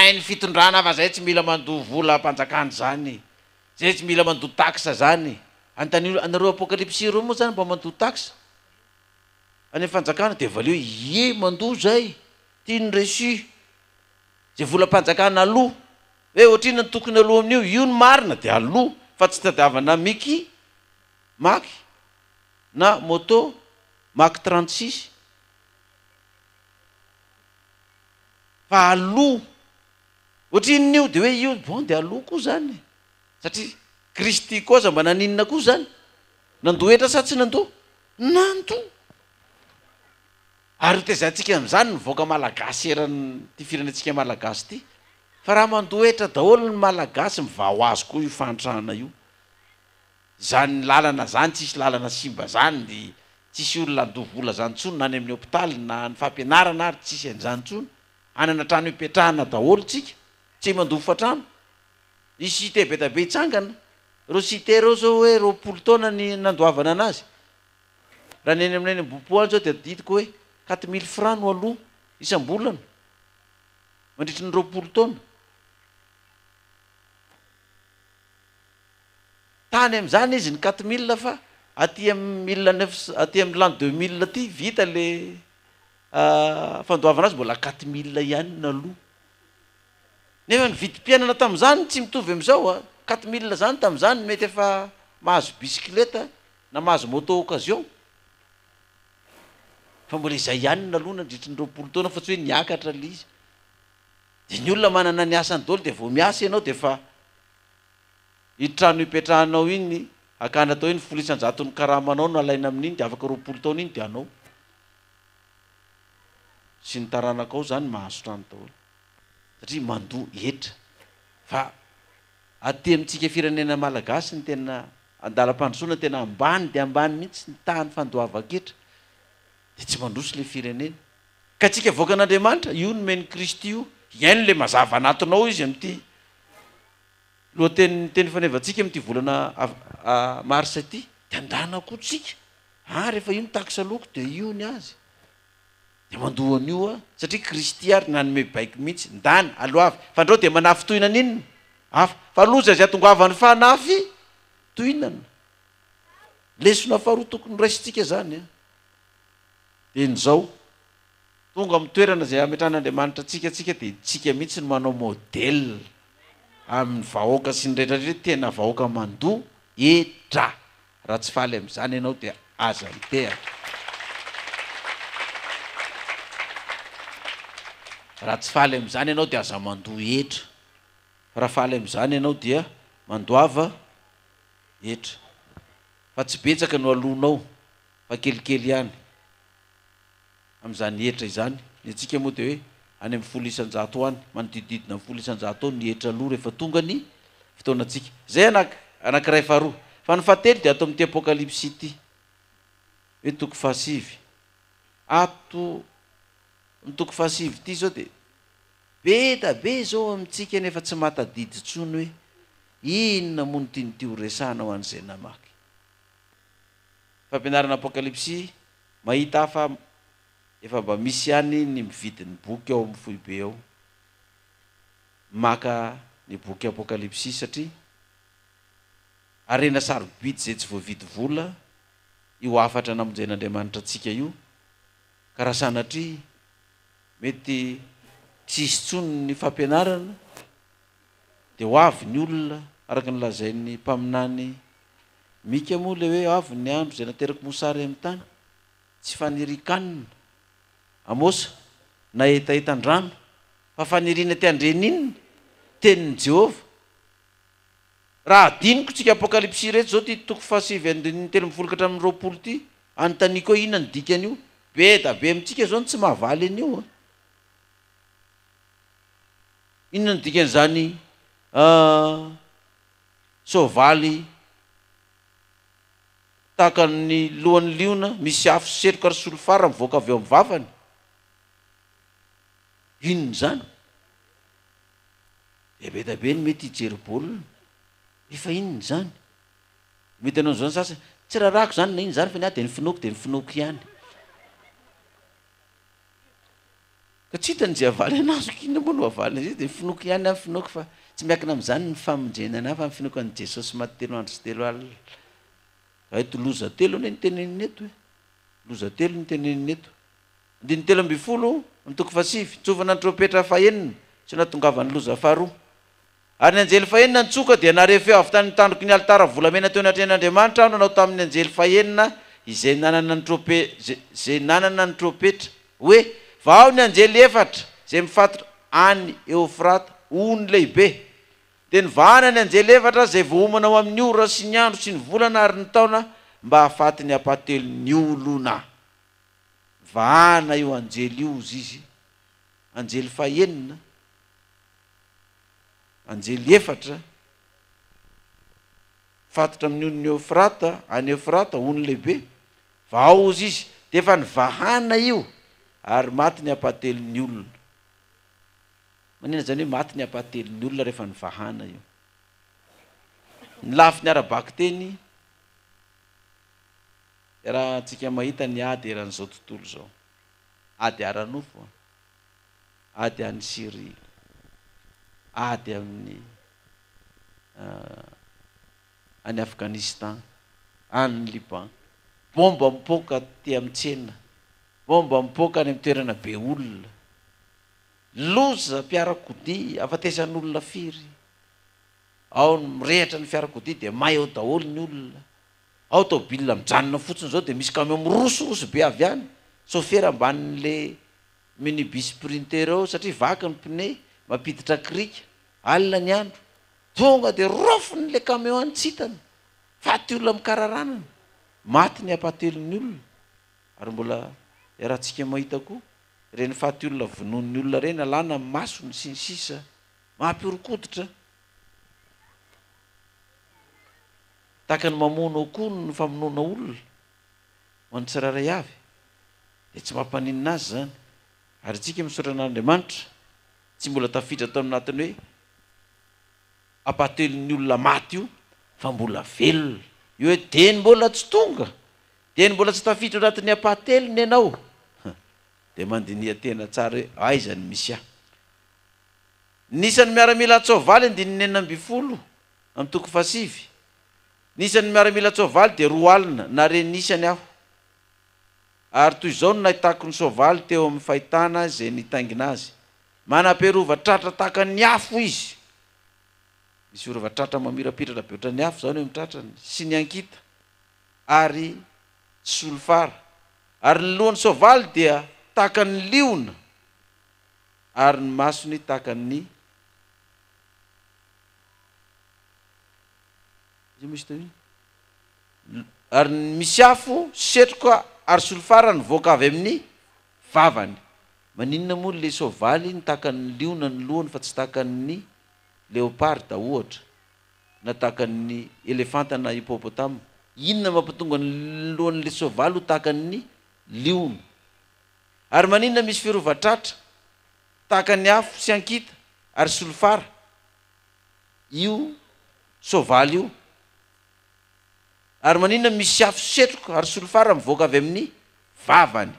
hainy fitondrana fa zay tsy mila mandoa vola mpanjakana zany, zay tsy mila mandoa taxa zany. Anareo apokalypsy reo moa zany mba mandoa taxa any fanjakana de valeo ye mandoa zay tiany reçu zay vola mpanjakana aloha hoe ohatrina ny tokony aloha amin'io io ny marina de aloha fa tsy tadiavana miky maky na moto maky 36 fa aloha ohatrin'io de hoe io bon de aloha koa zany satria Kristy kosa mba naninona koa zany nandoetra sa tsy nandoa nandoa ary tezantsika am'zany nivoaka malagasy erany ty firenentsika malagasy ty fa raha mandoetra daholo ny malagasy mivao azy koa io fantrahana io zany lalana zany tsisy lalana simba zany de tsisy olona andoa vola zany tsony na ny amin'ny hôpitaly na ny fampianarana ary tsisy an'izany tsony anana trano hipetrahana daholo tsika tsy mandoa fatrano i cité be da be itsangana reo cité reo zao hoe 20 taona ny nandoavana anazy raha neny aminay Bopouan zao de ditiko hoe 4000 francs no aloha isam-bolana mandritra ny 20 taona tany am'zany izy ny 4000 fa aty amin'ny 1900 aty amin'ny l'an 2000 ty vita le fandoavana azy mbola 4000 ihany na aloha nefa ny vidim-piainana tam'zany tsy mitovy am'izao 4000 zany tam'zany mety efa mahazo bisikileta na mahazo moto occasion fa mbola izay ihany na aloha nandritry ny 20 taona fa tsy hoe niakatra le izy de ny olona manana ny asany daholo de vao miasa ianao de fa itrano hipetrahanao iny akana atao iny 100 ny karamanao no alaina amin'iny de afaka 20 taona iny de anao sy ny taranakao zany mahazo trano daholo satria mandoa etra fa aty amintsika firenena malagasy ny tena andalam-pandrosoana tena ambany de ambany mihitsy ny tahany fandoavaketra de tsy mandroso le firenena ka tsika voakan'Andriamanitra io no meny Kristy io iaino le mazava anatinao izy am'ty lohateny teny fanevantsika am'ty volana marsa ty de andana koa tsika rehefa io ny taxa loko de io ny azy de mandoa an'io satria Kristy ary nanome baiky mihitsy ndany aloavy fa andreo de manafy tohinana inona hafa fa loza zay atongoavan'ny fanafy tohinana lesona faharoa tokony raisitsika zany de nizao tonga amin'ny toerana zay ametran'Andriamanitra tsika de tsika mihitsy no manao modèle amin'ny vahoaka sy ny rehetrarehetra tena vahoaka mandoa etra raha tsy faly am'zany ianao de aza mitea raha tsy faly am'zany ianao de aza mandoa etra fa raha faly am'zany ianao dia mandoava etra fa tsy betsaka no alonao fa kelikely ihany am'zany etra izany ny atsika moa de hoe any amin'ny 100 any manodidididina amin'ny 100 ny etra aloha rehefa tonga ny fotoanatsika zay anankiray faharoa fa ny fahatelo de ato amin'ty apokalypsy ty hoe toko fahasivy ato ny toko fahasivy ty zao de be da be zao amintsika nefa tsy matadidy tsony hoe inona mono tianyty ho resana ho an'izay namaky fampianarana apokalypsy mahita hafa efa mba misy ihany ny mividin'ny boky ao amin'ny foibe ao maka ny boky apokalypsy satria arena sarobidy zay tsy voavidy vola io afatra namonjen'Andriamanitra atsika io ka raha sanatria mety tsisy tsony ny fampianarana de ho avy ny olona araka ny lazain'ny mpaminany mika moa le hoe avy ny andro zay nateraka mosary amin'ny tany tsy fanirikanina Amosa na etaetan-drano fa faniriana ty andreninina tenin'ny Jehova raha adiniko tsika apokalypsy rehetra zao ty toko fahasivy andin'ny telo mivolaka hatramin'ny 20 ty anontaniako hoe inona ny dikan'io be da be amintsika zao ny tsy mahavaly an'io inona ny dikan'izany soavaly tahaka ny lohan'ny liona misy afo setroka ary solofara mivoaka avy eo amin'ny vavany inona zany be da be ny mety hijery baolina efa inona zany mety anao zany sasany tsy rarako zany na iny zany fa ny de ny finoky ihany ka tsy hitany zay avaly anazy kinona moa no avaly izy de finoky ihany amin'ny finoky fa tsy miakina amin'izany ny famonjena ana fa amin'ny finoky an'i Jesosy maty 3 andro sy 3 alina. Eto loza telo anie ny teneniny eto hoe loza telo ny teneniny eto. 13 ny toko fasivy tsovana ny trompetra fahenina sy natongavany loza faharoa. Ary ny anjely fahenina nitsoka dia nareho feo avy tany tandroky ny alitara volamena teo anatrehan'Andriamanitra nanao tamin'ny anjely fahenina izay nanana ny trompetra hoe vao ny anjely efatra izay mifatotra any Eufrata ony lehibe dia nivahana ny anjely efatra izay vohomana ao amin'ny ora sy ny andro sy ny volana ary ny taona mba hahafaty ny hapahatelo ny olona. Vahana io anjely io izy anjely fahenina anjely efatra fatotra amin'ny ony Eufrata any Eufrata ony lehibe vao izy dia efa nivahana io ary maty ny hapahatelo ny olona. Manina zany hoe maty ny hapahatelo ny olona rehefa nivahana io. Ny lafy ny arabaky teny raha antsika mahita ny ady eran'izao tontolo zao, ady aranofo, ady any Syrie, ady amin'ny any Afghanistan, any Liban, bomba mipoaka ty amin'ny tsena, bomba mipoaka any amin'ny toerana be olona, loza fiarakodia afatesan'olona firy, ao mirehatra ny fiarakodia dia may ao daholo ny olona, ao tômôbila mijanona fotsiny zao dia misy camion mirosoroso be avy any, sôfera ambanin'le minibus sprinter ao satria vaky ny pneu mampiditra krika, alina ny andro, tonga dia rofon'le camion any tsitany, faty olona mikararanana, maty ny hapahatelo ny olona. Ary mbola rahantsika mahita koa reny faty olona vonoan'ny olona reny alana amin'ny masony sy ny sisa mampiorokoditra. Tahaka ny mamono ao koa ny famonoana olona ho an'ny tsiraray avy dia tsy mampaninina azy zany. Ary tsika misaotra an'Andriamanitra tsy mbola tafiditra tao anatiny hoe hapahatelo ny olona maty io fa mbola velona io hoe deny mbola tsy tonga, deny mbola tsy tafiditra anatin'ny hapahatelo ny ianao dia mandinia tena tsara hoe aiza ny misy ahy. Nisan'ny miaramila tsoavaly 9:20 amin'ny toko fasivy. Nisan'ny miaramila tsoavaly dia 2 alina na renisany aho. Ary toy izao no nahitako ny soavaly teo amin'ny fahitana izay nitaingina azy. Manam-perova tratra tahaka ny afo izy. Misy orova tratra mamirapiratra be ohatran'ny afo zao ny mitratrany sy ny ankita ary solofara. Ary ny lohan'ny soavaly dia tahaka ny liona ary ny masony tahaka ny ary misy afo setroka ary solofara nivoaka avy amin'ny vavany. Maninona moa le soavaly ny tahaka ny liona ny lohany fa tsy tahaka ny leoparda ohatra na tahaka ny elefanta na hippopotame. Inona mampitonga ny lohan'le soavaly ho tahaka ny liona? Ary maninona misy firovatratra tahaka ny afo sy ankita ary solofara io soavaly io. Ary maninona misy afo setroka ary solofara mivoaka avy amin'ny vavany.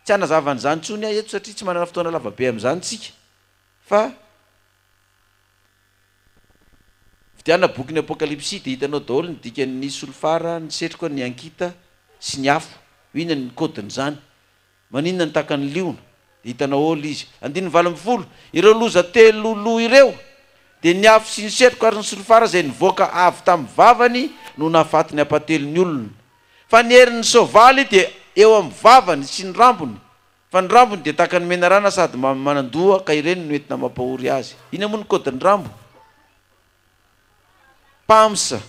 Tsy hanazavany zany tsony aho eto satria tsy manana fotoana lavabe amin'izany tsika, fa vidiana boky ny apokalipsy dia hitanao daholo ny dikan'ny solofara, ny setroka, ny ankita sy ny afo. Inona ny kodin'izany? Maninona ny tahaka ny liona? Dia hitanao olo izy 9:20 ireo loza telo loha ireo dia ny afo sy ny setroka ary ny solofara izay nivoaka avy tamin'ny vavany no nahafaty ny hapahatelo ny olona. Fa ny herin'ny soavaly dia eo amin'ny vavany sy ny rambony, fa ny rambony dia tahaka ny menarana sady manandoha ka ireny no entina mampahory azy. Ina moa ny kodin'ny rambo? Pamsa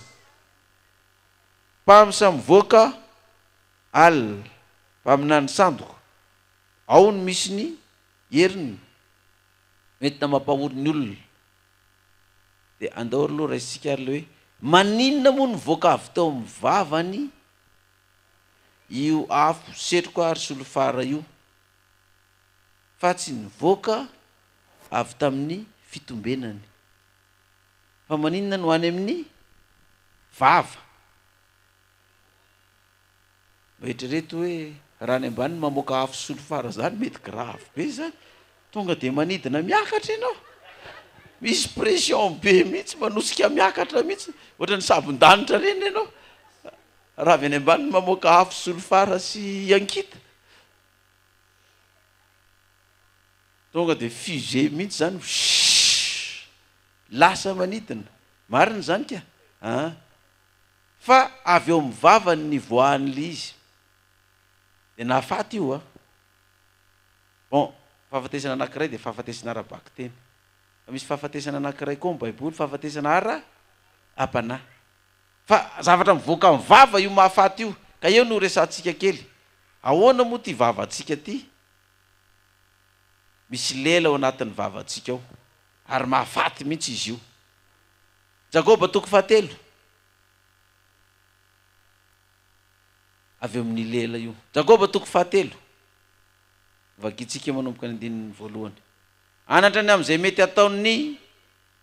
mivoaka alina mpaminany sandoka, ao ny misy ny heriny entina mampahory ny olona. Dia andao aloha raisitsika ary le hoe maninona moa nivoaka avy tao amin'ny vavany io afo setroka ary solofara io fa tsy nivoaka avy tamin'ny fitombenany, fa maninona no any amin'ny vava. Eritrereto hoe raha ny ambany mamoaka afo solofara zany mety grave be zany, tonga de manidina miakatra ianao. Misy pression be mihitsy manosika miakatra mihitsy ohatrany sabon-danitra reny ianao. Raha avy any ambany mamoaka afo solofara sy ankita. Tonga de fusée mihitsy zany. Lasa manidina. Marina zany ka. Fa avy eo mivavany ny voan'le izy. De nahafaty io Bon, fahafatesana anankiray de fahafatesana ara-baky teny. Misy fahafatesana anankiray koa Baiboly, fahafatesana ara-panahy. Fa zavatra mivoaka mivava io mahafaty io. Ka eo no resantsika kely. Ahoana moa ty vavantsika ty? Misy lela ao anatin'ny vavantsika ao. Ary mahafaty mihitsy izy io. Jakoba 3. Avy amin'ny lela io. Jakoba 3. Vakitsika manomboka ny 1. Anatra ny am'izay mety ataon'ny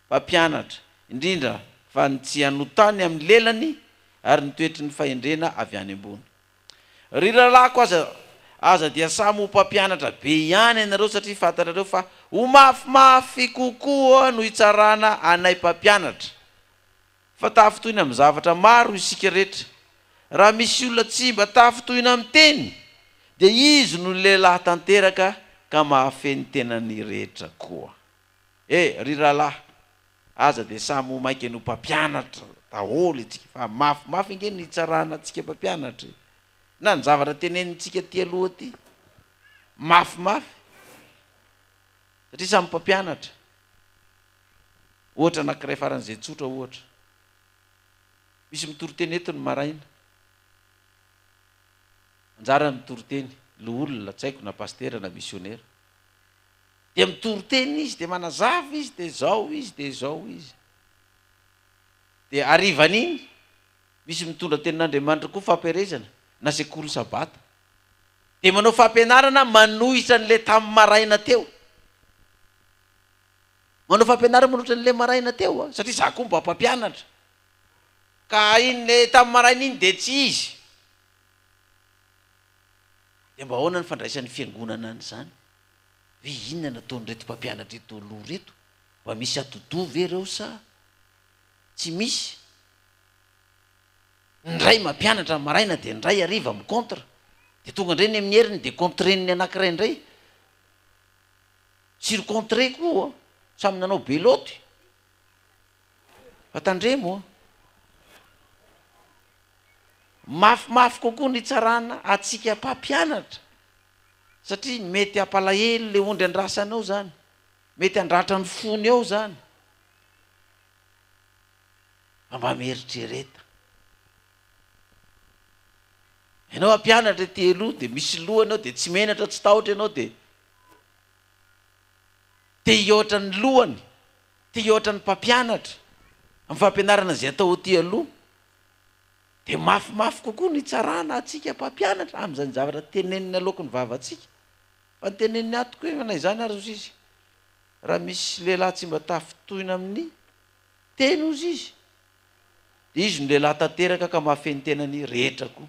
mpampianatra, indrindra fa ny tsy hanotany amin'ny lelany ary ny toetry ny fahendrena avy any ambony. Ry lalako aza dia samy ho mpampianatra be ihany ianareo satria fantatrareo fa ho mafimafy kokoa no hitsarana anay mpampianatra. Fa tafitohina amin'ny zavatra maro isika rehetra. Raha misy olona tsy mba tafitohina amin'ny teny, de izy no lehilahy tanteraka ka mahafeny tenany rehetra koa. Ry ralahy, aza de samy ho mainky no mpampianatra daholo itsika fa mafimafy nge ny hitsarana antsika mpampianatra. Na ny zavatra tenenintsika ty aloha ty mafimafy satria samy mpampianatra. Ohatra anankiray faran'izay tsotra ohatra. Misy mitory-teny eto ny maraina. Anjara mitory-teny, lo olona tsy haiko na pastera na misionera. De mitory-teny izy, de manazava izy, de zao izy, de zao izy. De arivan'iny, misy mitondra tenin'Andriamanitra koa fampiarezana na sekoly sabata. De manao fampianarana manohitra an'le tamin'ny maraina teo. Manao fampianarana manohitra an'le maraina teo satria za koa mba mpampianatra. Ka iny le tamin'ny maraina iny de tsy izy. De mba ahoana ny fandraisan'ny fiangonana an'izany? Hoe inona nataon'ireto mpampianatra eto aloha reto? Mba misy atodo ve reo sa tsy misy? Ndray mampianatra maraina de ndray hariva micontre. De tonga indray ny amin'ny heriny de contreniny anankiray indray. Surcontré koa samy nanao beloty. Fa tandremo mafimafy kokoa ny tsarana atsika mpampianatra satria mety hampalahelo le ondry andrasanao zany, mety andratra ny fony ao zany. Mba mieritrereta ianao ampianatra ty aloha de misy lohanao de tsy menatra tsy tahotra ianao de te hihoatra ny lohany, te hihoatra ny mpampianatra amin'ny fampianarana izay atao ty aloha. De mafimafy kokoa ny tsarana atsika mpampianatra amin'izany zavatra teneniny aloako ny vavantsika. Fa ny teneniny atoko hoe manay zany ary ozy izy. Raha misy lehilahy tsy mba tafitohina amin'ny teny ozy izy, de izy no lehilahy tanteraka ka mahafeny tenany rehetra koa.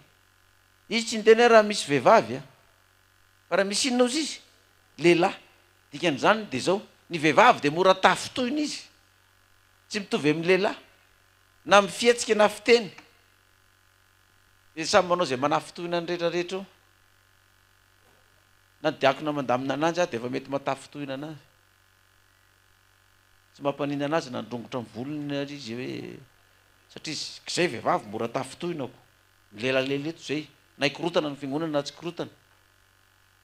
Izy tsy niteny raha misy vehivavy fa raha misy inona ozy izy? Lehilahy. Dikan'izany de zao, ny vehivavy de mora tafitohina izy. Tsy mitovy amin'ny lehilahy. Na mifiatsika na fiteny. De samy manao zay manafitohina ny rehetrarehetra eo. Na diakona mandamina ananjy de efa mety matafitohina anazy. Tsy mampanina anazy nandrongotra amin'ny volony ary izy hoe satria zay vehivavy mora tafitohinako. Ny lehilahy eto zay na ikorotana ny fiangonana na tsy korotana.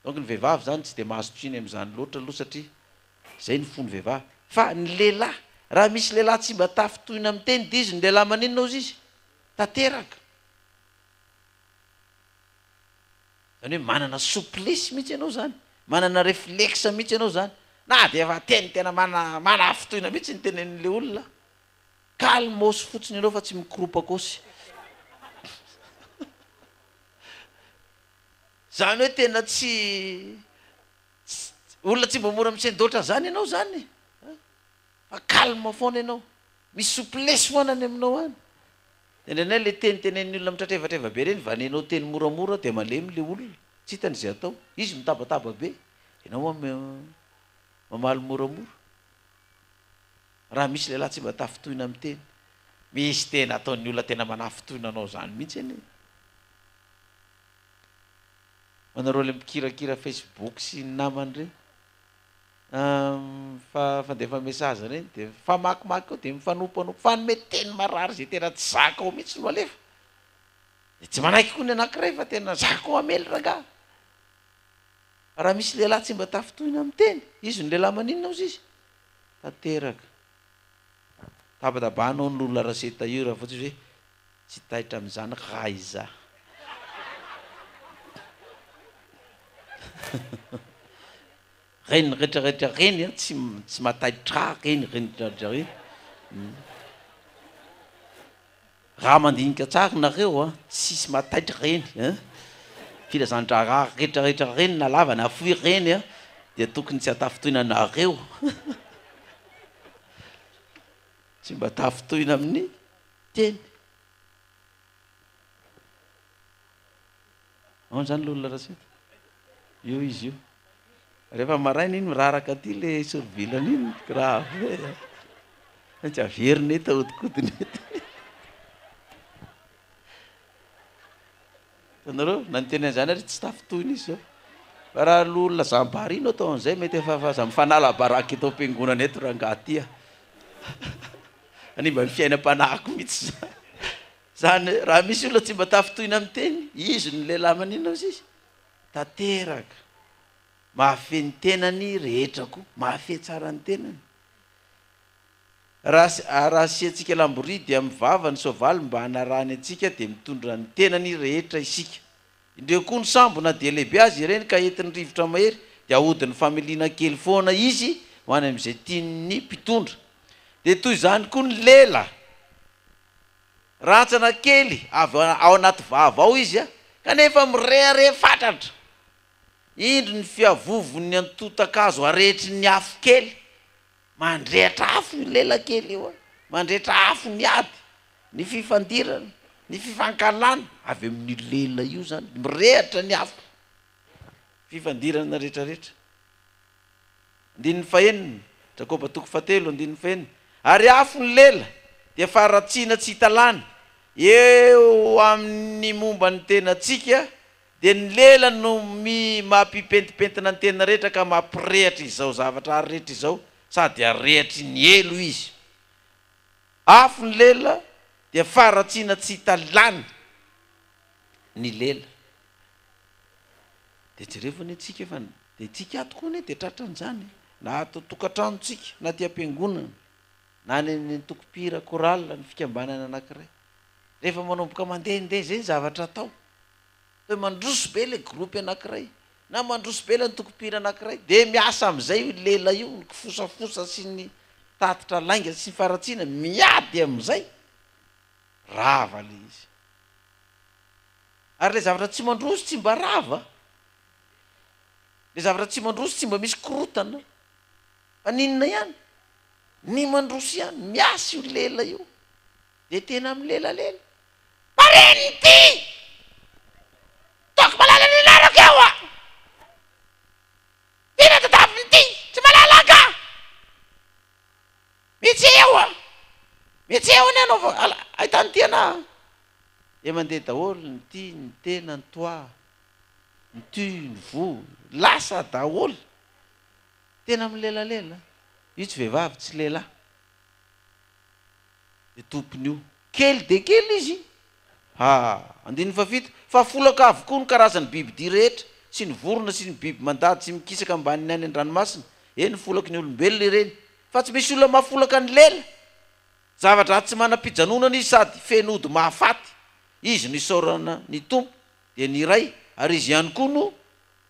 Donc ny vehivavy zany tsy de mahazo tohiny amin'izany loatra aloha satria zay ny fony vehivavy. Fa ny lehilahy, raha misy lehilahy tsy mba tafitohina amin'ny teny de izy ny lehilahy maninona ozy izy? Tanteraka. Zany hoe manana souplesse mihitsy ianao zany, manana réflexe mihitsy ianao zany. Na de efa teny tena manafitohina mihitsy ny tenen'le olona. Kalmosy fotsiny ianao fa tsy mikoropa-kosy. Zany hoe tena tsy olona tsy mba mora misendoatra zany ianao zany. Fa calme foana ianao. Misy souplesse foana any aminao any. Tendrenay le tenen'ny olona mitratrevatreva be reny vanenao teny moramora de malemy le olona. Tsy hitany izay atao. Izy mitabataba be. Ianao mamaly moramora. Raha misy lehilahy tsy mba tafitohina amin'ny teny, misy tena ataon'ny olona tena manafitohina anao zany mihitsy eny. Manareo le mikirakira Facebook sy ny namany reny, fandefa message reny, de famakimaky ao de mifanompanopo fanome teny marary zay tena tsy zaka ao mihitsy no alefa. De tsy manaiky koa ny anankiray fa tena zaka ao amely rangaha. Raha misy lehilahy tsy mba tafitohina amin'ny teny, izy ny lehilahy maninona ozy izy? Tanteraka. Tabatabanao n'olona raseta io raha fotsiny hoe tsy taitra amin'izany raha iza. Reny rehetrarehetra reny tsy mataitra reny rehetrarehetra reny. Raha mandinika tsara nareo tsisy mataitra reny filazandraha rehetrarehetra reny na lava na fohy reny dia tokony tsy hatafitohina nareo. Tsy mba tafitohina amin'ny teny. Ao zany l'olona raseta. Io izy io. Rehefa maraina iny miraraka aty le sorvilana iny grave. Tsy averina eto ahodikodiny eto. Tanareo na ny teny an'izany ary tsy tafitohina izy zao. Fa raha l'olona zambary ino atao an'izay mety efa aza mifanala baraky eto am-piangonana eto rangaha ty. Any mba fiainam-panahiko mihitsy zany. Raha misy olona tsy mba tafitohina amin'ny teny, izy ny lehilahy maninona ozy izy? Tanteraka. Mahafehy ny tenany rehetra koa, mahafehy tsara ny tenany. Raha asiantsika lamboria dia mivava ny soavaly mba hanarahany antsika dia mitondra ny tenany rehetra isika. Indreo koa ny sambo na dia lehibe azy ireny ka entiny rivotra mahery dia ahodin'ny familiana kely foana izy ho any amin'izay tiany mpitondra. Dia toy izany koa ny lela, rantsana kely ao anaty vava ao izy kanefa mirehare fatratra. Indro ny fiavovony antotakazo arehetry ny afo kely, mandrehatra afo ny lela kely io, mandrehatra afo ny ady, ny fifandirana, ny fifankalana avy amin'ny lela io zany, mirehatra ny afo, fifandirana rehetrarehetra. Andininy fahenina, Jakoba 7:7. Ary afo ny lela dia faratsiana tsy hitalana eo amin'ny momba ny tenantsika, dia ny lela no mampipentipentina ny tena rehetra ka mampirehatra izao zavatra rehetra izao, sady arehetry ny elo izy. Afo ny lela dia faratsiana tsy hitalana ny lela. Dia jerevana antsika fa dia tsika ato koa dia tratra an'izany, na ato tokantranontsika na ty am-piangonana na ny tokopira koralina ny fikambanana anankiray, rehefa manomboka mandehandeha zay zavatra atao, hoe mandroso be le gropy anankiray na mandroso be le ny tokopira anankiray, dia miasa amin'izay lela io, ny kifosafosa sy ny tatitra lainga sy ny faratsiana miady amin'izay, rava le izy. Ary le zavatra tsy mandroso tsy mba rava, le zavatra tsy mandroso tsy mba misy korotana, fa ninona ihany? Ny mandroso ihany, miasa io lela io, dia tena amin'ny lelalela. Mareny ty! Taoko malala ny lalako eo tena tataviny ty, tsy malalaka! Mihitsy eo ny anao ahitany ty ana. Dia mandeha daholo ny ty, ny tena, ny toa, ny ty, ny vo, lasa daholo. Tena amin'ny lelalela. Io tsy vehivavy tsy lehilahy. Dia tompony io. Kely de kely izy. Andininy fafito, fa folaka avokoa ny karazany bibidia rehetra, sy ny vorona sy ny biby mandady sy mikisaka ambaniny any an-dranomasina. Ny folaky ny olombelona ireny. Fa tsy misy olona mahafolaka ny lela. Zavatra tsy manam-pijanonana izy sady fenody mahafaty. Izy ny saorana ny tompo dia ny iray, ary izy ihany koa no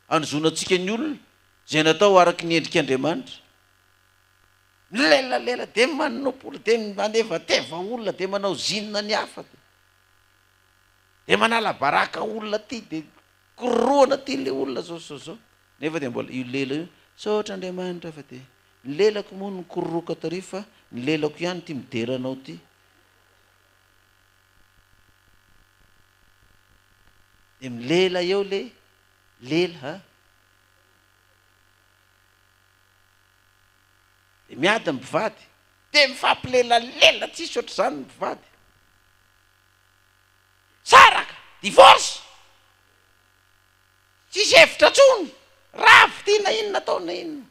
anozonantsika ny olona zay natao araky ny endrik'Andriamanitra. Lela dia manopolo, dia manevateva olona, dia manao zinona ny hafa, dia manala baraka olona ty, dia koroana ty le olona zao. Nefa dia mbola io lela io, saotra Andriamanitra fa dia ny lelako moa no kororoka tary fa ny lelako ihany ty mideranao ty. Dia milela eo le lela de miady ny mpivady de mifampilelalela tsisy oatra zany ny mpivady saraka divorce tsisy hevitra tsony rafy tina inona taona inona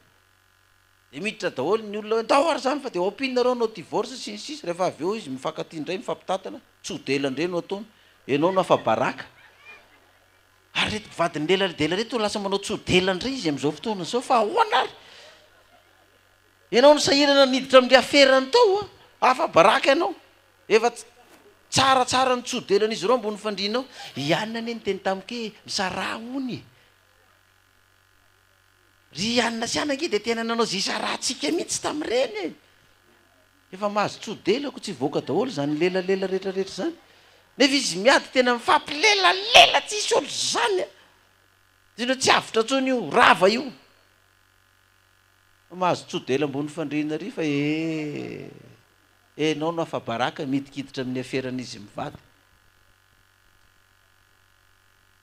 de miditra daholo ny olona ndao ary zany fa de ompinareo nao divorce sy ny sisy rehefa avy eo izy mifankatia indray mifampitatana tsodela indray no ataony ianao no afa baraka ary reto mpivady ny leladela reto lasa manao tsodela indray izy am'izao fotoana zao fa ahoana ary ianao no sahirana niditra amin'ny aferany tao afa baraka ianao efa tsaratsara ny tsodelan'izy ireo ambony fandrinao ianina ane ny teny tamike misara ony ry anina sy anake de tena nanao zay saratsika mihitsy tamireny efa mahazo tsodelako tsy voaka daholo zany lelalela rehetrarehetra zany nefa izy miady tena mifampilelalela tsisy olo zany zino tsy avitra tsony io rava io mahazo tsodela ambony fandrina ry fa enao no afa baraka midikiditra amin'ny aferan'izy mivady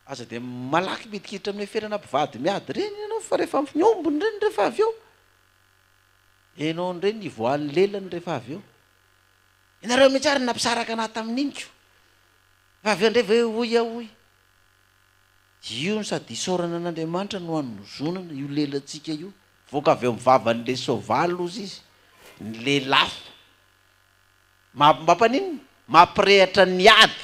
aza de malaky midikiditra amin'ny aferana mpivady miady reny ianao fa rehefa miombony reny rehefa avy eo enao nireny ivoan'ny lelany rehefa avy eo inareo mihitsy ary nampisaraka anahy tamin'iniko fa avy eo ndray va oy ahoy io no sady isaorana an'Andriamanitra no hanozonana io lelantsika io voaka avy eo mivavan'le soavaly ozy izy ny lelafo mampanino mampirehatra ny ady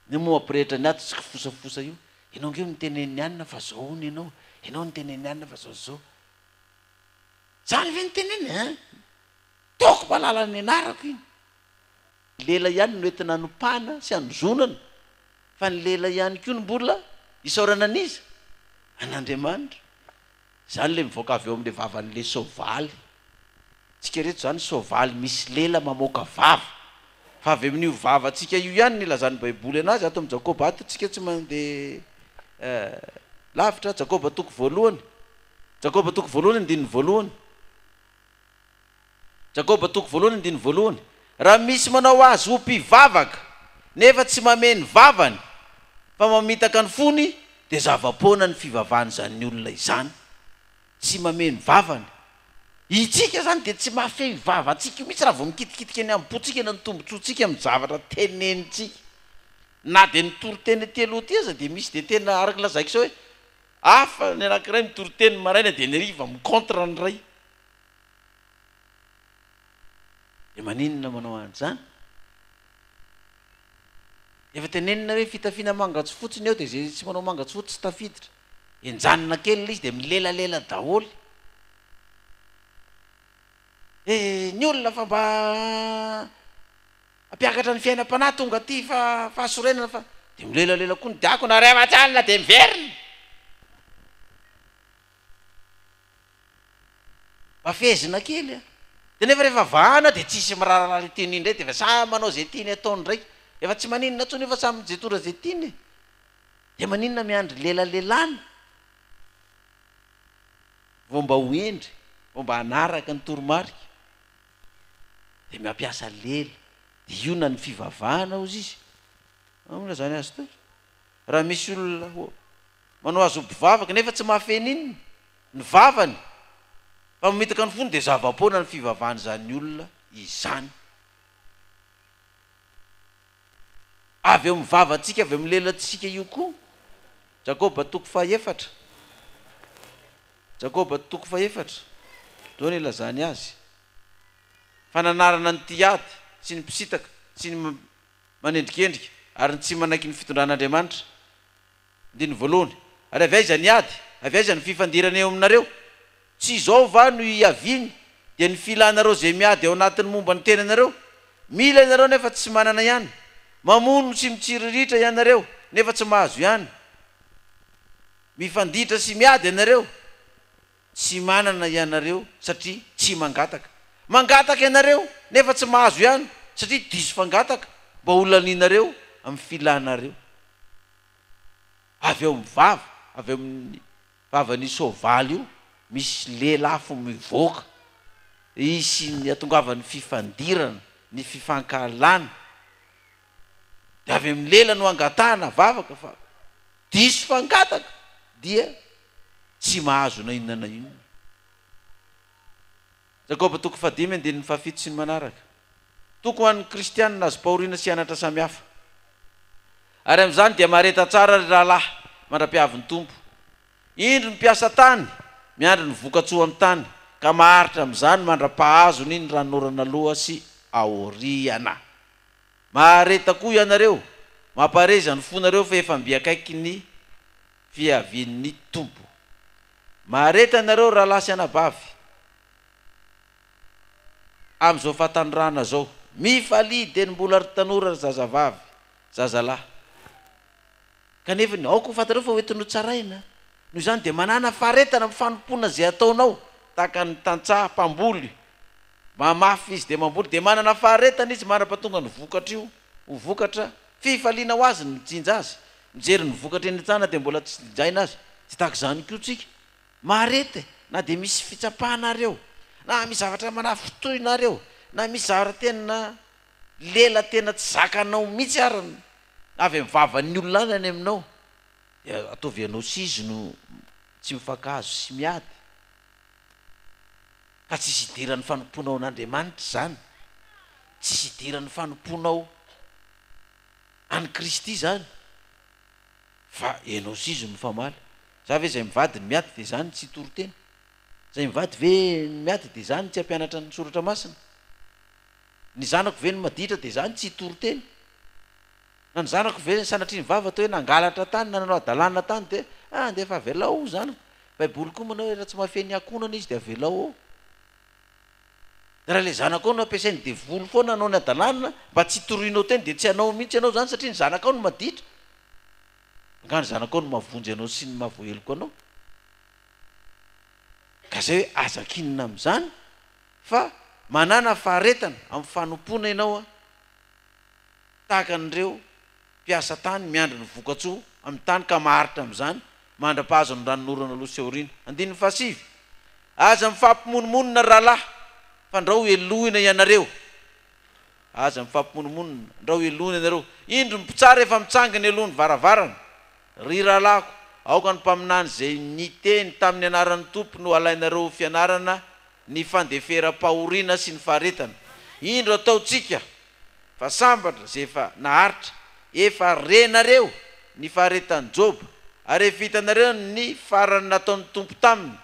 ny moa mampirehatra ny ady tsy kifosafosa io ianao ngeo niteneny anina fa zao ony ianao niteneny anina fa zao zao zany ve niteneny toko malala ny anarako iny lela ihany no entina hanopana sy hanozonana fa ny lela ihany koa ny mbola isaorana an'izy an'Andriamanitra zany le mivoaka avy eo am'le vavan'le soavaly tsika reto zany soavaly misy lela mamoaka vava fa avy amin'io vavatsika io ihany ny lazany baiboly anazy ato amin'ny Jakoba ato tsika tsy mandeha lavitra Jakoba toko voalohany andininy voalohany Jakoba toko voalohany andininy voalohany raha misy manao azy ho mpivavaka nefa tsy mameny vavany fa mamitaka ny fony de zavapoana ny fivavahany zany olona izany tsy mameny vavany itsika zany de tsy mahafehy vavatsika mihitsy raha vao mikitikitika any ampotsika na ny tombontsotsika amin'ny zavatra tenenitsika na de nitory-teny telo ty aza de misy de tena araky lazaiko sao hoe afa ny anankiray mitory-teny maraina de ny riva micontre ny ray de maninona manao an'zany efa tenenina hoe fitafiana mangatsy fotsiny eo de zay tsy manao mangatsy fotsy tsy tafiditra enjanona kely izy de milelalela daholo ny olona fa mba ampiakatra ny fiainam-panahy tonga ty fa fahasorenana fa de milelalela koa ny diako na ray amatsalina de miverina mafezina kely de nefa rehefa vahana de tsisy mirararary tiany indray de fa samy manao zay tiany ataony ndraiky efa tsy maninona tsony efa samy zay tora zay tiany de maninona miandry lelalelana vo mba ho endry vo mba hanaraka ny toromarika de mampiasa lela de io na ny fivavahana ozy izy amina zany azy to raha misy olona manao azy ho mpivavaka nefa tsy mahafeny inony ny vavany fa mamitaka ny fony de zavapoana ny fivavahany zany olona izany avy eo mivavatsika avy eo milelatsika io koa Jakoba toko fahaefatra dony ilazany azy fananarana ny tiady sy ny mpisitaka sy ny manendrikendrika ary tsy manaiky ny fitondran'Andriamanitra ndiny voalohany ary avy aiza ny ady avy aiza ny fifandirana eo aminareo tsy zao va no iaviny de ny filanareo zay miady ao anatin'ny momba ny tenanareo mila ianareo nefa tsy manana ihany mamono sy mitsiriritra ianareo nefa tsy mahazo ihany mifanditra sy miady ianareo tsy manana ianareo satria tsy mangataka ianareo nefa tsy mahazo ihany satria diso fangataka mba olaninareo amin'ny filanareo avy eo mivava avy eo amin'ny vavany soavaly io misy lelafo mivoaka isy ny atongavan'ny fifandirana ny fifankalana de avy amin'ny lela no angatahana vavaka fa diso fangataka dia tsy mahazo na inona na inona Jakoba toko 5 andininy fahafito sy ny manaraka. Toko an'ny kristianina azo paoriana sy anatra samihafa. Ary amin'izany dia mareta tsara ry rahalahy mandra-piavin'ny tompo. Indro ny mpiasa tany, miandry ny vokatsoa amin'ny tany, ka maharitra amin'izany mandra-pahazo ny ranorana loha sy aoriana. Mahareta koa ianareo, mampareza ny fonareo fa efa mbiakaiky ny fiavin'ny tompo. Mahareta nareo rahalahy sy anabavy amin'izao fahatanyrana zao, mifalia denim-bola ry tanora ry zazavavy, zazalahy. Kanefa ny aoko fatareo fa hoentinao tsaraina. Noho izany dia manana faharetana amin'ny fanompoana zay ataonao, tahaka ny tantsaha mpamboly, mamafy izy dia mamboly, dia manana faharetana izy manam-pahatonga ny vokatra io, ho vokatra fifaliana ho azy ny jinja azy. Mijery ny vokatra eny an-tsana dia mbola tsy jaina azy. Tsy tahaka izany koa tsika. Maharety na dia misy fitsapahanareo, na misy zavatra manafotoinareo, na misy zavatra tena lela tena tsy zakanao mihitsy arany avy mivavany olona any aminao, ataovy ianao sizy no tsy mifankahazo sy miady, ka tsisy idiran'ny fanomponao an'Andriamanitra zany, tsisy idiran'ny fanomponao any Kristy zany, fa ianao sizy no famaly. Za ve zay mivady ny miady dia zany tsy toro-tena? Zay mivady ve miady dia zany tsy hampianatra ny soratra masina? Ny zanako ve ny maditra dia zany tsy toro-tena? Na ny zanako ve sanatry ny vava atao hoe nangalatra tany, na nanao adalàna tany dia andeha fa avelao zanako. Baiboly koa manao hoe raha tsy mahafeny ankonana izy dia avelao. Raha le zanako ao no ampiasainy devoly foana nanao ny adalàna mba tsy toroinao teny dia tsy hanao mihitsy ianao zany satria ny zanako ao no maditra. Nga ny zanako ao no mahavonjy anao sy ny mahavoheloko anao. Ka zay hoe azakinina amin'izany fa manana faharetana amin'ny fanompoana ianao tahaka an'ireo mpiasa tany miandry ny vokatsoa amin'ny tany ka maharitra amin'izany mandra-pahazo ny ranonorana aloha sy aoriana. Andininy fahasivy, aza mifampimonmonina rahalahy fa ndrao elohina ianareo. Aza mifampimonmonina ndrao elohina ianareo. Indro ny mpitsara efa mitsangana eloha ny varavarana. Ry rahalahiko, aoka ny mpaminany zay niteny tamin'ny anaran'ny tompo no alainareo fianarana ny fandefera-pahoriana sy ny faharetana. Indro ataotsika fa sambatra zay efa naharitra, efa renareo ny faharetan'ny Joba, ary efa hitanareo ny farany nataon'ny tompo taminy,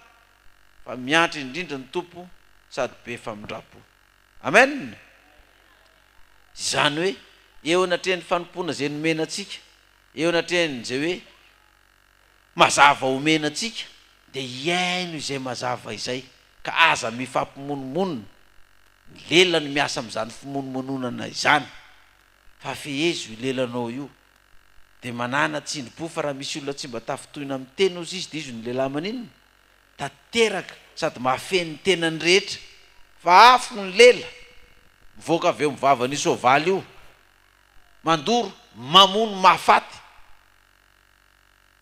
fa miantry indrindra ny tompo sady be famindrapo. Amen. Izany hoe eo anatrehany fanompoana zay nomena antsika, eo anatrehany zay hoe mazava omena antsika, dia iaino izay mazava izay, ka aza mifampimonmonina. Lela ny miasa amin'izany fimonomononana izany, fa fehezo lelanao io dia manana tsindrim-po. Fa raha misy olona tsy mba tafitoina amin'ny tena ozy izy dia izy ny lehilahy maninona tanteraka sady mahafeny ny tenany rehetra. Fa afo ny lela mivoaka avy eo mivavany soavaly io, mandoro mamono mahafaty.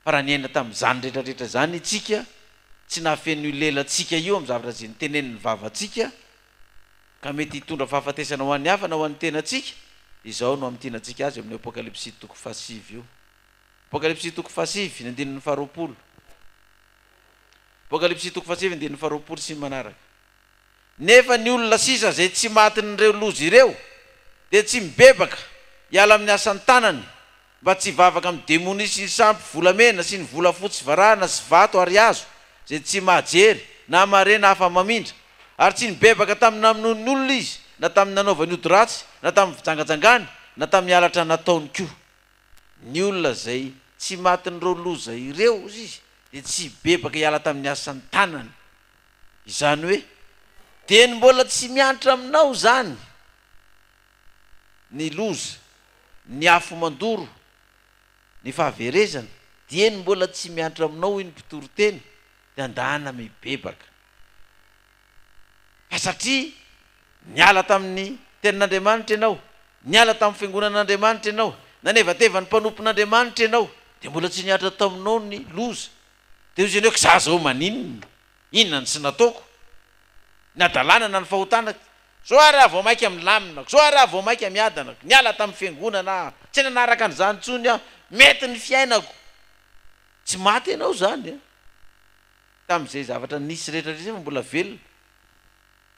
Fa raha niaina tamin'izany rehetrarehetra zany itsika, tsy nahafeny io lelantsika io amin'ny zavatra zay niteneniny vavantsika, ka mety hitondra fahafatesana ho an'ny hafa na ho an'ny tenantsika. Izao no amitenantsika azy amin'ny Apokalipsy toko 7 io. Apokalipsy toko 7 ny andininy faharoapolo. Apokalipsy toko 7 andininy faharoapolo sy manaraka. Nefa ny olona sisa zay tsy matin'ireo lozy ireo dia tsy mibebaka hiala amin'ny asan'ny tanany, mba tsy vavaka amin'ny demoni sy ny sampy volamena sy ny volafotsy varahana sy vato ary hazo zay tsy mahajery na mare na hafa mamindra, ary tsy nibebaka tamin'ny namonoan'ny olona izy, na tamin'ny nanaovany ody ratsy, na tamin'ny fijangajangany, na tamin'ny halatra nataony koa. Ny olona zay tsy matin'ireo loza ireo izy dia tsy bebaka hiala tamin'ny asan'ny tanany. Izany hoe dia mbola tsy miantra aminao zany ny loza, ny afo mandoro, ny fahaverezana, dia mbola tsy miantra aminao iny mpitoro-teny dia andahana mibebaka. Fa satria niala tamin'ny tenin'Andriamanitra ianao, niala tamin'ny fiangonan'Andriamanitra ianao, nanevateva ny mpanompon'Andriamanitra ianao, dia mbola tsy niatra taminao ny loza. Dia izy ianao za zao maninona, inona ny sy nataoko, ny adalàna na ny fahotanako, so ary aho vao mainka amin'ny laminako, so ary aho vao mainka miadanako, niala tamin'ny fiangonana, tsy nanaraka an'izany intsony aho, mety ny fiainako. Tsy maty ianao zany tamin'izay zavatra nisy rehetrarehetra mbola velona.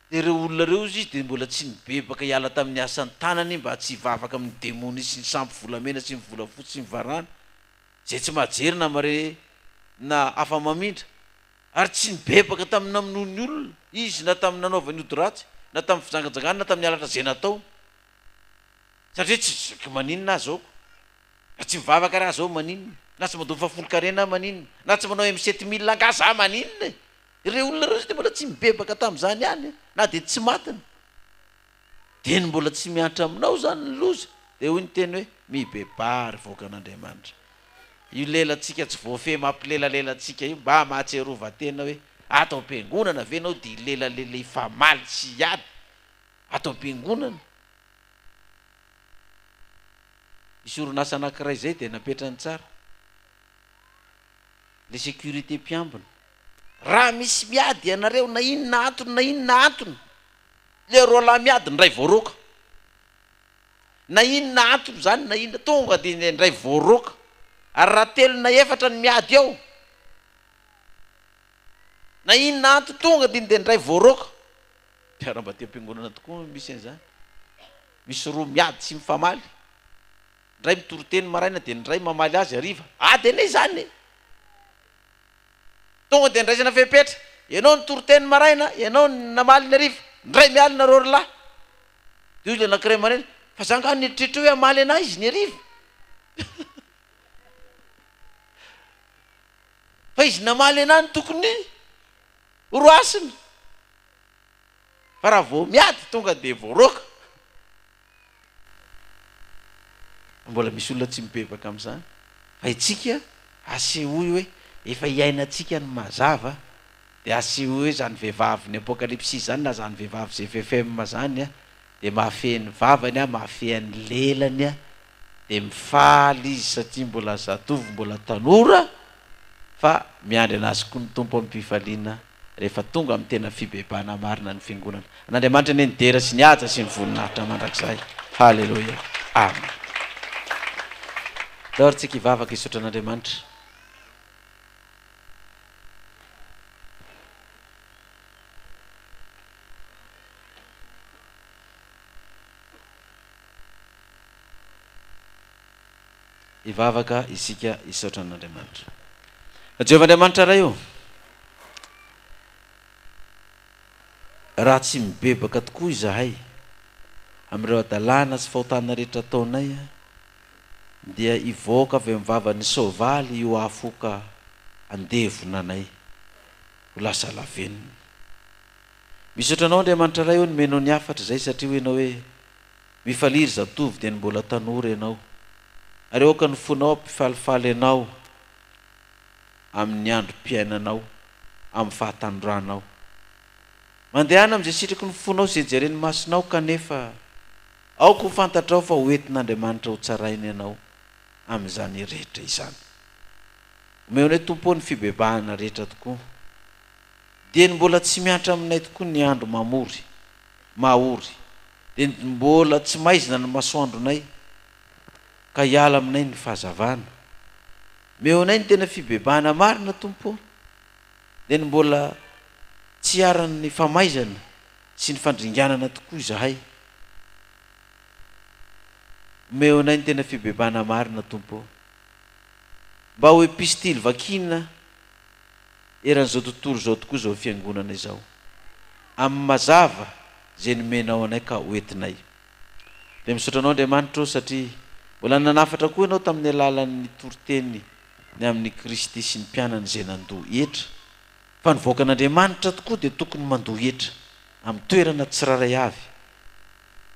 dia ireo olona reo izy dia mbola tsy nibebaka hiala tamin'ny asany tanany mba tsy hivavaka amin'ny demony sy ny sampy volamena sy ny volafotsy sy ny varana zay tsy mahajery na mare na afa-mamindra ary tsy nibebaka tamina amin'ony olona izy na tamin'ny nanaovany ody ratsy na tamin'ny fijangajangana na tamin'ny alatra zay natao satria tsy zaka maninona azaoko na tsy mivavaka raha zao maninona na tsy mandova fafolo-karena maninona na tsy manao M7 000 anga za maninona ireo olona reo de mbola tsy mibebaka tamin'izany ihany na de tsy matiny de ny mbola tsy miantra aminao zany ny loza de hoy ny teny hoe mibebary voakan'Andriamanitra io lelantsika tsy voafe mampilelalelantsika io mba mahatserovatena hoe atao am-piangonana venao de lelalele ifamaly tsy hiady atao am-piangonana misy orinasa anankiray zay de napetrany tsara le sécurité mpiambina raha misy miady ianareo na inona antony le roa lahy miady ndray voaroka na inona antony zany na inona tonga de ndray voaroka ary raha telo na efatra ny miady ao na inona antony tonga de ndray voaroka raha mba te-am-piangonana tokoa misy an'izany misy roa miady tsy mifamaly ndray mitoroteny maraina de ndray mamaly azy ariva de le zany tonga de ndraisana fepetra ianao nitoroteny maraina ianao namaly ny ariva ndray mialy nareo ry lahy de le anankiray maraina fa zanga nieritreritra hoe amaly anay izy ny ariva fa izy namaly anay ny tokony roasiny fa raha vao miady tonga de voaroka mbola misy olona tsy mibebaka amin'izany fa itsika asehoy hoe efa hiainantsika ny mazava de asehoy hoe zany vehivavy ny apokalypsy zany na zany vehivavy zay FFM zany de mahafehny vavany mahafehany lelany de mifaly izy satria mbola zatovy mbola tanora fa miandry anazy koa ny tompo amin'ny mpifaliana rehefa tonga amin'ny tena fibebana marina ny fiangonana an'Andriamanitra ny dera sy ny haja sy ny voninahitra mandrakizay halleloia amen daorytsika hivavaka hisaotra an'Andriamanitra hivavaka isika hisaotra an'Andriamanitra Jehovah Andriamanitra raha io raha tsy mibebaka tokoa izahay amin'ireo adalàna sy fahotana rehetra ataonay dia ivoaka avy amin'ny vavan'ny soavaly io afoka andevonanay ho lasa lavenina misaotra anao Andriamanitra raha io nomenao ny afatra zay satria hoenao hoe mifaliry zatovy de ny mbola tanora ianao ary oka ny fonao ampifalifaly ianao amin'ny androm-piainanao amin'ny fahatandranao mandehana am'izay sitraky ny fonao zay jereny masinao kanefa aoko ho fantatrao fa hoentin'Andriamanitra ho tsarainy ianao amin'izany rehetra izany omehony hoe tompo ny fibebahana rehetra tokoa de ny mbola tsy miantra aminay tokoa ny andro mahory de mbola tsy maizina ny masoandronay ka hiala aminay ny fahazavana mehonay ny tena fibebahana marina tompo de ny mbola tsy aran'ny famaizana sy ny fandringanana tokoa izahay mehonay ny tena fibebahana marina tompo mba ho epistily vakina eran'izao tontolo zao tokoa zao fiangonana izao amin'ny mazava zay nomenao anay ka hoentinay de misaotra anao Andriamanitra satria mbola nanafatra koa ianao tamin'ny alalan'ny toroteny ny amin'ny Kristy sy ny mpianany zay nandoha hetra fa nivoaka an'Andriamanitra tokoa de tokony mandoha hetra amin'ny toerana tsiraray avy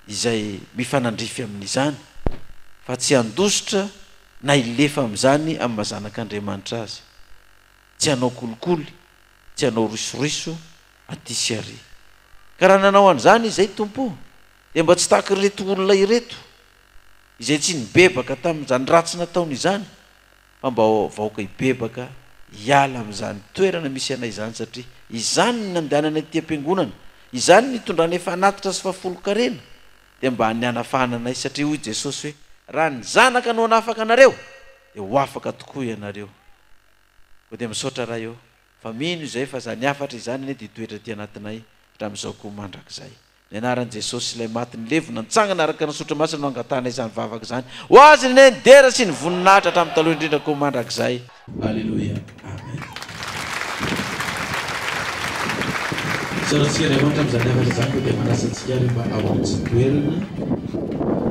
izay mifanandrify amin'izany fa tsy handositra na ilefa amin'izany amin'ny mazanak'Andriamanitra azy tsy hanao kolikoly tsy hanao risoriso aty sy ary ka raha nanao an'izany izay tompo de mba tsy tahaky reto olona ireto izay tsy nibebaka tamin'izany ratsy nataony izany fa mba vahoaka hibebaka hiala amin'izany toerana misy anay izany satria izany ny nandehanana aty am-piangonana izany nitondrana efa anatitra sy fafolo-karena de mba hanianafana anay satria hoy Jesosy hoe raha ny zanaka no hanafaka anareo de ho afaka tokoa ianareo ko de misaotra raha eo fa mino izay fa zany afatra izany ane de toetra ty anatinay hatramin'izao koa mandrakizay. Ny anaran'i Jesosy ilay matiny levona nitsangana araka ny sotra masina no angatana izany vavaka izany. Ho azy ny nendera sy ny voninahitra hatramin'ny taloha indrindra koa mandrakizay. Alleluia. Amen. Sarantsika Andriamanitra amin'izany afatra izany dia manasantsika ary mba ao amin'ny toerana